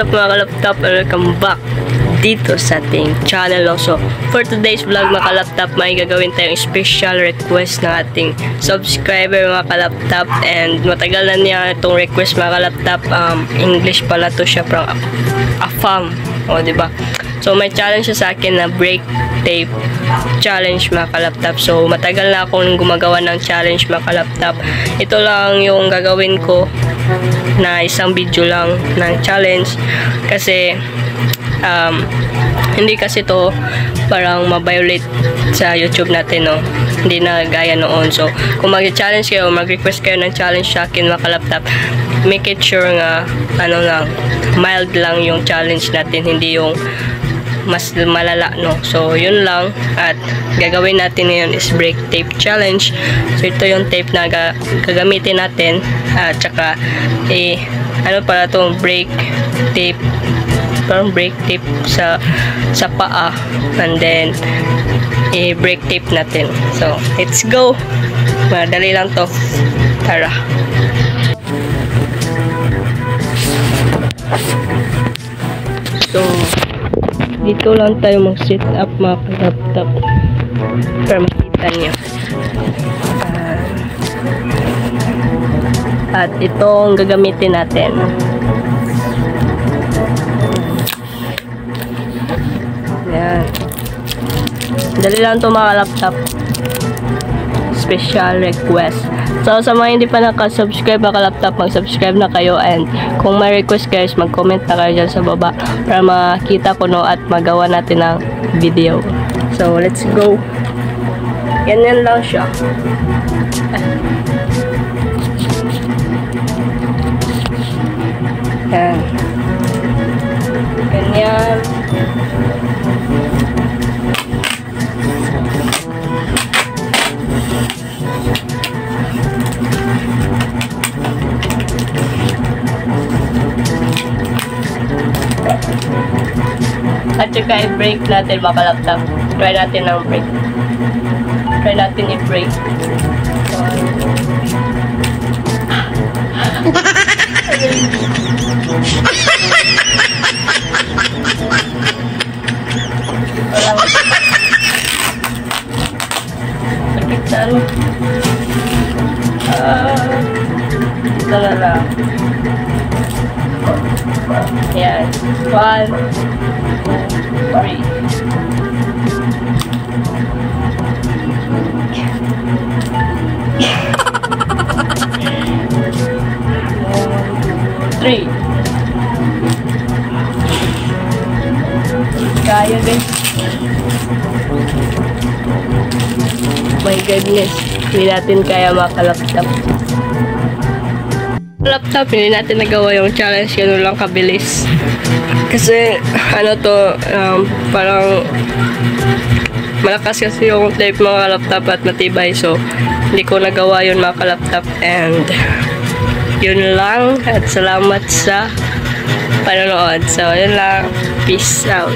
What's up mga kalaptop, welcome back dito sa ating channel. So for today's vlog mga kalaptop, may gagawin tayong special request ng ating subscriber mga kalaptop, and matagal na niya itong request mga kalaptop. English pala to siya, from AFAM, o diba? So may challenge siya sa akin na break tape challenge mga kalaptop. So matagal na akong gumagawa ng challenge mga kalaptop. Ito lang yung gagawin ko na isang video lang ng challenge kasi hindi kasi to parang ma-violate sa YouTube natin, no? Hindi na gaya noon. So kung mag-challenge kayo, mag-request kayo ng challenge sa akin mga kalaptop, make it sure nga mild lang yung challenge natin, hindi yung mas malala, no? So yun lang, at gagawin natin ngayon is break tape challenge. So ito yung tape na gagamitin natin, at saka pala tong break tape, parang break tape sa paa, and then break tape natin. So let's go, madali lang to, tara. So dito lang tayo mag-set up mga laptop para makita nyo. At ito ang gagamitin natin. Yan. Dali lang ito mga laptop. Special request. So sa mga hindi pa nakasubscribe mga laptop, mag-subscribe na kayo, and kung may request guys, mag-comment na kayo dyan sa baba para makita ko, no, at magawa natin ng video. So let's go. Ganyan lang siya. Yan. Ganyan. At saka i-break natin mga laptop. Try natin ng break. Try natin i-break. Sakit sa ano? Ito na lang. Yan. 1, 2, 3. 3. Kaya guys. My goodness. Hindi natin kaya mga kalaptop. Laptop, hindi natin nagawa yung challenge, gano'n lang kabilis. Kasi, parang malakas kasi yung tape mga laptop at matibay. So, hindi ko nagawa yun mga kalaptop. And, yun lang. At salamat sa panonood. So, yun lang. Peace out.